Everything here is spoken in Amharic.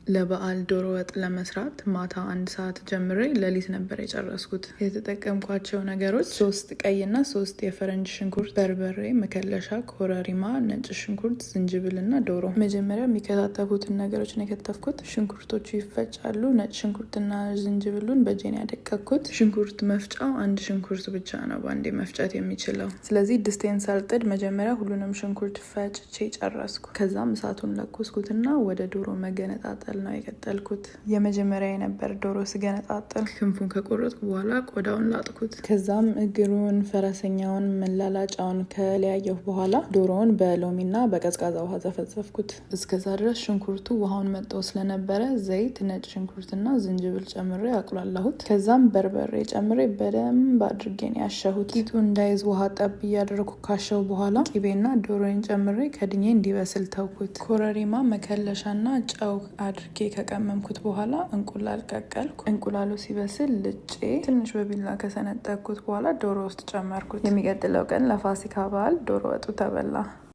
ለበዓል ዶሮ ወጥ ለመስራት ማታ 1 ሰዓት ጀምሬ ሌሊት ነበር የጨረስኩት። የተጠቀምኳቸው ነገሮች 3 ቀይና 3 የፈረንጅ ሽንኩርት፣ በርበሬ፣ መከለሻ፣ ኮረሪማ፣ ነጭ ሽንኩርት፣ ዝንጅብልና ዶሮ። መጀመሪያ የሚከታተፉትን ነገሮች ነው የከተፍኩት። ሽንኩርቶቹ ይፈጫሉ። ነጭ ሽንኩርትና ዝንጅብሉን በጄን ያደቀኩት። ሽንኩርት መፍጫው 1 ሽንኩርት ብቻ ነው በአንዴ መፍጨት የሚችለው። ስለዚህ ድስቴን ሳልጥድ መጀመሪያ ሁሉንም ሽንኩርት ፈጭቼ ጨረስኩ። ከዛም እሳቱን ለኮስኩትና ወደ ዶሮ መገነጣጠል ነው የቀጠልኩት። የመጀመሪያ የነበር ዶሮ ስገነጣጠል ክንፉን ከቆረጥኩ በኋላ ቆዳውን ላጥኩት። ከዛም እግሩን፣ ፈረሰኛውን፣ መላላጫውን ከለያየሁ በኋላ ዶሮውን በሎሚና በቀዝቃዛ ውሃ ዘፈዘፍኩት። እስከዛ ድረስ ሽንኩርቱ ውሃውን መጠው ስለነበረ ዘይት፣ ነጭ ሽንኩርትና ዝንጅብል ጨምሬ አቁላላሁት። ከዛም በርበሬ ጨምሬ በደንብ አድርጌን ያሸሁት። ቂጡ እንዳይዝ ውሃ ጠብ እያደረኩ ካሸው በኋላ ቂቤና ዶሮን ጨምሬ ከድኜ እንዲበስል ተውኩት። ኮረሪማ፣ መከለሻና ጨው አድርጌ ከቀመምኩት በኋላ እንቁላል ቀቀልኩ። እንቁላሉ ሲበስል ልጬ ትንሽ በቢላ ከሰነጠቅኩት በኋላ ዶሮ ውስጥ ጨመርኩት። የሚቀጥለው ቀን ለፋሲካ በዓል ዶሮ ወጡ ተበላ።